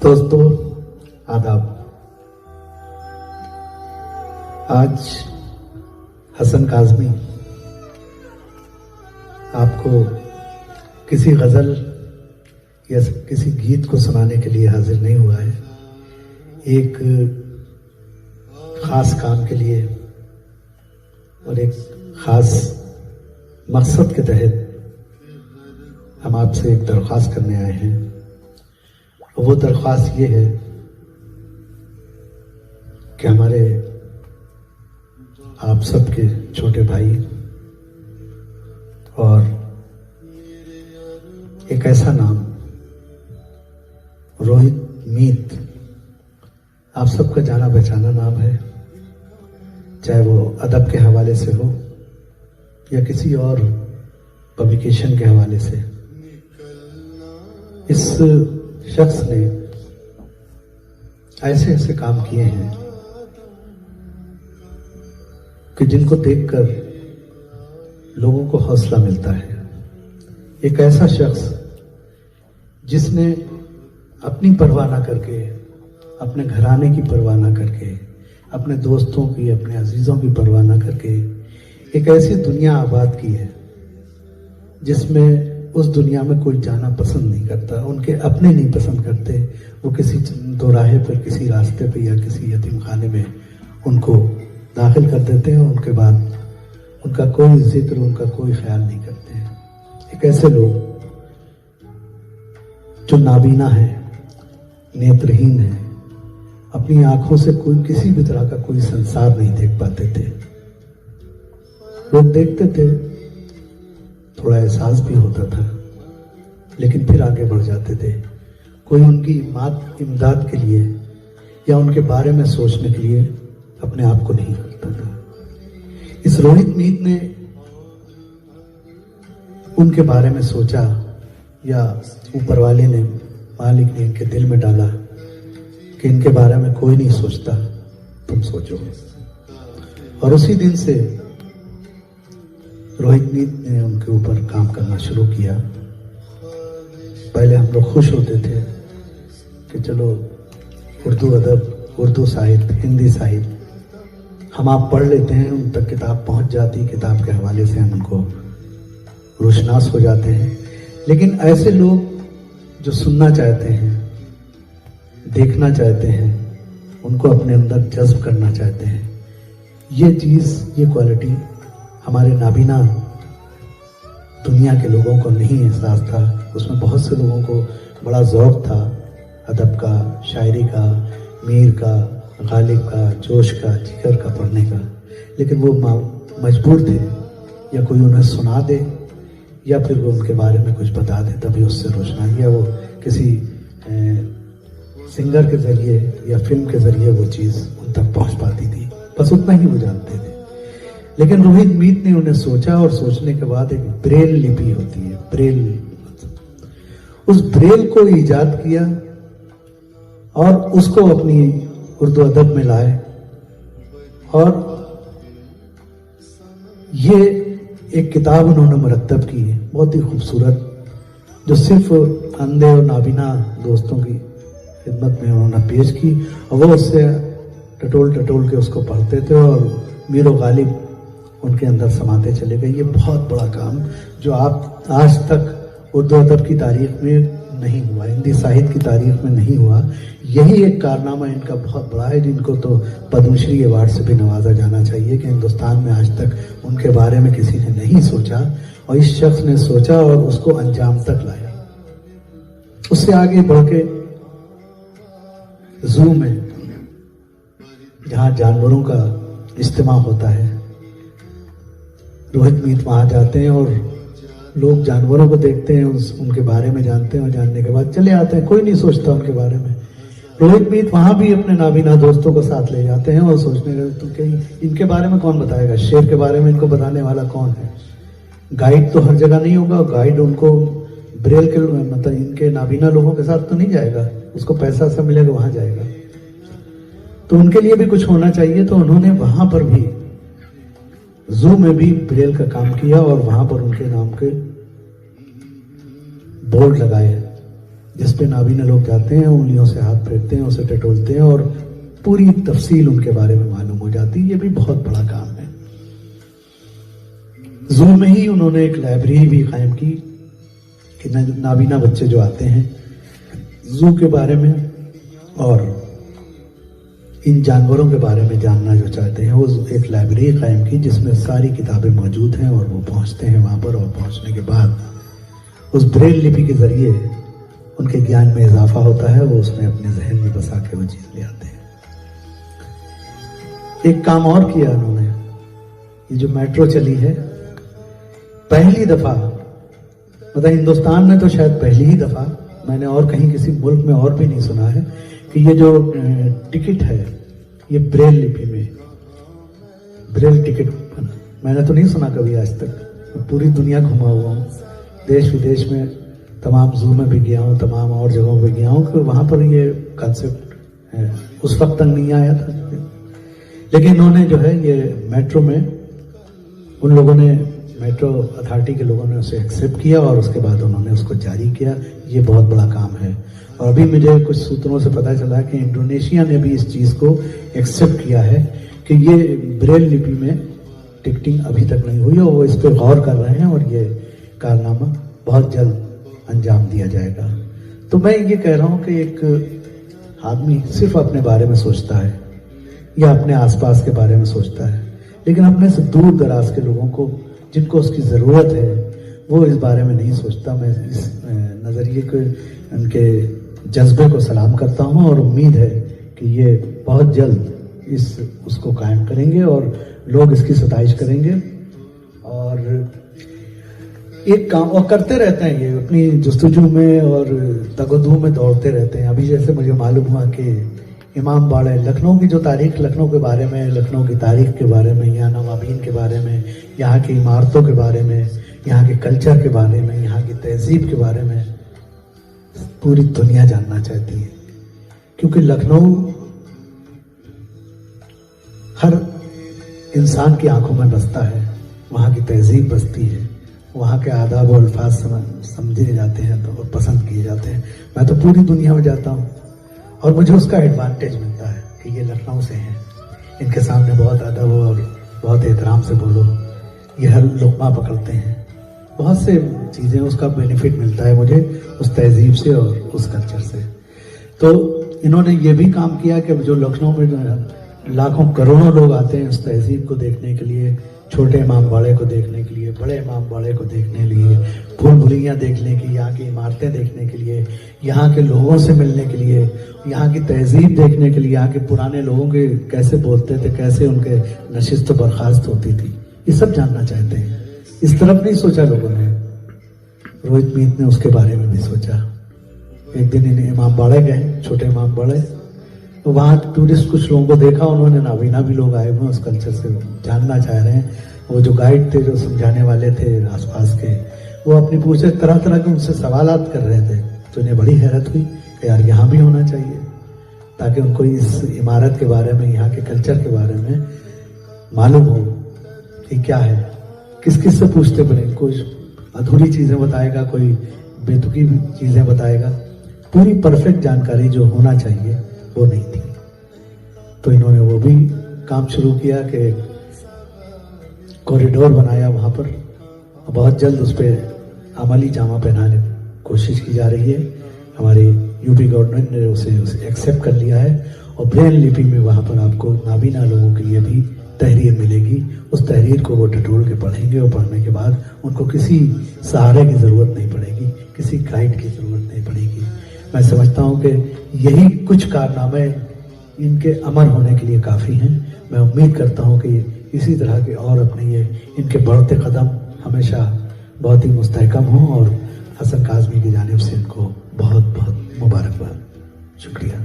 दोस्तों आदाब। आज हसन काज़मी आपको किसी गज़ल या किसी गीत को सुनाने के लिए हाजिर नहीं हुआ है। एक खास काम के लिए और एक खास मकसद के तहत हम आपसे एक दरख्वास्त करने आए हैं। वो दरख्वास्त ये है कि हमारे आप सबके छोटे भाई और एक ऐसा नाम रोहित मीत, आप सबका जाना पहचाना नाम है, चाहे वो अदब के हवाले से हो या किसी और पब्लिकेशन के हवाले से। इस शख्स ने ऐसे ऐसे काम किए हैं कि जिनको देखकर लोगों को हौसला मिलता है। एक ऐसा शख्स जिसने अपनी परवाह ना करके, अपने घराने की परवाह ना करके, अपने दोस्तों की, अपने अजीजों की परवाह ना करके एक ऐसी दुनिया आबाद की है जिसमें उस दुनिया में कोई जाना पसंद नहीं करता, उनके अपने नहीं पसंद करते। वो किसी दोराहे पर, किसी रास्ते पे या किसी यतीम खाने में उनको दाखिल कर देते हैं। उनके बाद उनका कोई जिक्र, उनका कोई ख्याल नहीं करते हैं। एक ऐसे लोग जो नाबीना है, नेत्रहीन है, अपनी आंखों से कोई किसी भी तरह का कोई संसार नहीं देख पाते थे। लोग देखते थे, थोड़ा एहसास भी होता था, लेकिन फिर आगे बढ़ जाते थे। कोई उनकी इमदाद के लिए या उनके बारे में सोचने के लिए अपने आप को नहीं करता था। इस रोहित मीत ने उनके बारे में सोचा, या ऊपर वाले ने, मालिक ने इनके दिल में डाला कि इनके बारे में कोई नहीं सोचता, तुम सोचो। और उसी दिन से रोहित मीत ने उनके ऊपर काम करना शुरू किया। पहले हम लोग खुश होते थे कि चलो उर्दू अदब, उर्दू साहित्य, हिंदी साहित्य हम आप पढ़ लेते हैं, उन तक किताब पहुंच जाती, किताब के हवाले से हम उनको रोशनास हो जाते हैं। लेकिन ऐसे लोग जो सुनना चाहते हैं, देखना चाहते हैं, उनको अपने अंदर जज्ब करना चाहते हैं, ये चीज़, ये क्वालिटी हमारे नाबीना दुनिया के लोगों को नहीं एहसास था। उसमें बहुत से लोगों को बड़ा ज़ौक़ था अदब का, शायरी का, मीर का, गालिब का, जोश का, जिगर का पढ़ने का, लेकिन वो मजबूर थे या कोई उन्हें सुना दे या फिर वो उनके बारे में कुछ बता दे, तभी उससे रोशनाई, या वो किसी सिंगर के ज़रिए या फिल्म के ज़रिए वो चीज़ उन तक पहुंच पाती थी। बस उतना ही वो जानते थे। लेकिन रोहित मीत ने उन्हें सोचा, और सोचने के बाद एक ब्रेल लिपि होती है, ब्रेल, उस ब्रेल को ईजाद किया और उसको अपनी उर्दू अदब में लाए। और ये एक किताब उन्होंने मुरत्तब की है, बहुत ही खूबसूरत, जो सिर्फ अंधे और नाबीना दोस्तों की खिदमत में उन्होंने पेश की, और वो उससे टटोल टटोल के उसको पढ़ते थे और मीर गालिब उनके अंदर समाते चले गए। ये बहुत बड़ा काम जो आप आज तक उर्दू अदब की तारीख में नहीं हुआ, हिंदी साहित्य की तारीख में नहीं हुआ। यही एक कारनामा इनका बहुत बड़ा है, जिनको तो पद्मश्री अवार्ड से भी नवाजा जाना चाहिए कि हिंदुस्तान में आज तक उनके बारे में किसी ने नहीं सोचा, और इस शख्स ने सोचा और उसको अंजाम तक लाया। उससे आगे बढ़ के जू में, जहां जानवरों का इज्तिमा होता है, रोहित मीत वहां जाते हैं और लोग जानवरों को देखते हैं, उनके बारे में जानते हैं, और जानने के बाद चले आते हैं, कोई नहीं सोचता उनके बारे में। रोहित मीत वहां भी अपने नाबीना दोस्तों को साथ ले जाते हैं और सोचने लगे, तो कहीं इनके बारे में कौन बताएगा, शेर के बारे में इनको बताने वाला कौन है। गाइड तो हर जगह नहीं होगा, गाइड उनको ब्रेल के, मतलब इनके नाबीना लोगों के साथ तो नहीं जाएगा, उसको पैसा सब मिलेगा वहां जाएगा, तो उनके लिए भी कुछ होना चाहिए। तो उन्होंने वहां पर भी, जू में भी ब्रेल का काम किया और वहां पर उनके नाम के बोर्ड लगाए, जिस पे नाबीना लोग जाते हैं, उंगलियों से हाथ फेरते हैं, उसे टटोलते हैं और पूरी तफसील उनके बारे में मालूम हो जाती है। ये भी बहुत बड़ा काम है। जू में ही उन्होंने एक लाइब्रेरी भी कायम की कि नाबीना बच्चे जो आते हैं जू के बारे में और इन जानवरों के बारे में जानना जो चाहते हैं, वो एक लाइब्रेरी कायम की जिसमें सारी किताबें मौजूद हैं और वो पहुंचते हैं वहां पर, और पहुंचने के बाद उस ब्रेल लिपि के जरिए उनके ज्ञान में इजाफा होता है, वो उसमें अपने जहन में बसा के वो चीज ले आते हैं। एक काम और किया उन्होंने, ये जो मेट्रो चली है पहली दफा, मतलब हिंदुस्तान में तो शायद पहली ही दफा, मैंने और कहीं किसी मुल्क में और भी नहीं सुना है कि ये जो टिकट है ये ब्रेल लिपि में, ब्रेल टिकट बना। मैंने तो नहीं सुना कभी आज तक। पूरी दुनिया घुमा हुआ हूँ, देश विदेश में, तमाम जू में भी गया हूँ, तमाम और जगहों पे गया हूँ कि वहां पर ये कंसेप्ट है। उस वक्त तक नहीं आया था, लेकिन इन्होंने जो है ये मेट्रो में, उन लोगों ने, मेट्रो अथॉरिटी के लोगों ने उसे एक्सेप्ट किया और उसके बाद उन्होंने उसको जारी किया। ये बहुत बड़ा काम है। और अभी मुझे कुछ सूत्रों से पता चला कि इंडोनेशिया ने भी इस चीज को एक्सेप्ट किया है कि ये ब्रेल लिपि में टिकटिंग अभी तक नहीं हुई और वो इस पर गौर कर रहे हैं और ये कारनामा बहुत जल्द अंजाम दिया जाएगा। तो मैं ये कह रहा हूं कि एक आदमी सिर्फ अपने बारे में सोचता है या अपने आसपास के बारे में सोचता है, लेकिन अपने से दूर दराज के लोगों को जिनको उसकी जरूरत है वो इस बारे में नहीं सोचता। मैं इस नजरिए को, उनके जज्बे को सलाम करता हूं और उम्मीद है कि ये बहुत जल्द उसको कायम करेंगे और लोग इसकी सताइश करेंगे। और एक काम और करते रहते हैं, ये अपनी जुस्तजू में और तगदू में दौड़ते रहते हैं। अभी जैसे मुझे मालूम हुआ कि इमाम बाड़ा, लखनऊ की जो तारीख, लखनऊ के बारे में, लखनऊ की तारीख के बारे में, यहाँ नवाबीन के बारे में, यहाँ की इमारतों के बारे में, यहाँ के कल्चर के बारे में, यहाँ की तहजीब के बारे में पूरी दुनिया जानना चाहती है। क्योंकि लखनऊ हर इंसान की आंखों में बसता है, वहाँ की तहजीब बसती है, वहाँ के आदाब और अल्फाज समझे जाते हैं तो और पसंद किए जाते हैं। मैं तो पूरी दुनिया में जाता हूँ और मुझे उसका एडवांटेज मिलता है कि ये लखनऊ से हैं, इनके सामने बहुत अदब और बहुत एहतराम से बोलो, ये हर लुक़मा पकड़ते हैं, बहुत से चीज़ें, उसका बेनिफिट मिलता है मुझे उस तहजीब से और उस कल्चर से। तो इन्होंने ये भी काम किया कि जो लखनऊ में जो लाखों करोड़ों लोग आते हैं उस तहजीब को देखने के लिए, छोटे इमाम बाड़े को देखने के लिए, बड़े इमाम बाड़े को देखने के लिए, भूल भुलैया देखने की, यहाँ की इमारतें देखने के लिए, यहाँ के लोगों से मिलने के लिए, यहाँ की तहजीब देखने के लिए, यहाँ के पुराने लोगों के कैसे बोलते थे, कैसे उनके नशिस्त बर्खास्त होती थी, ये सब जानना चाहते हैं। इस तरफ नहीं सोचा लोगों ने, रोहित मीत ने उसके बारे में भी सोचा। एक दिन इन इमाम बाड़े गए, छोटे इमाम बाड़े, तो वहाँ टूरिस्ट कुछ लोगों को देखा उन्होंने, नाबीना भी लोग आए हुए उस कल्चर से जानना चाह रहे हैं। वो जो गाइड थे, जो समझाने वाले थे आसपास के, वो अपनी पूछे तरह तरह के उनसे सवालात कर रहे थे। तो उन्हें बड़ी हैरत हुई कि यार यहाँ भी होना चाहिए, ताकि उनको इस इमारत के बारे में, यहाँ के कल्चर के बारे में मालूम हो कि क्या है। किस किस से पूछते बने, कोई अधूरी चीजें बताएगा, कोई बेतुकी चीजें बताएगा, पूरी परफेक्ट जानकारी जो होना चाहिए वो नहीं थी। तो इन्होंने वो भी काम शुरू किया कि कॉरिडोर बनाया वहां पर, बहुत जल्द उस पर अमली जामा पहनाने की कोशिश की जा रही है। हमारी यूपी गवर्नमेंट ने उसे एक्सेप्ट कर लिया है और ब्रेल लिपि में वहां पर आपको नाबीना लोगों के लिए भी तहरीर मिलेगी। उस तहरीर को वो टटोल के पढ़ेंगे और पढ़ने के बाद उनको किसी सहारे की जरूरत नहीं पड़ेगी, किसी गाइड की जरूरत नहीं पड़ेगी। मैं समझता हूं कि यही कुछ कारनामे इनके अमर होने के लिए काफी हैं। मैं उम्मीद करता हूं कि इसी तरह के और अपने ये इनके बढ़ते कदम हमेशा बहुत ही मुस्तहकम हों और हसन काज़मी की जानिब से इनको बहुत बहुत मुबारकबाद। शुक्रिया।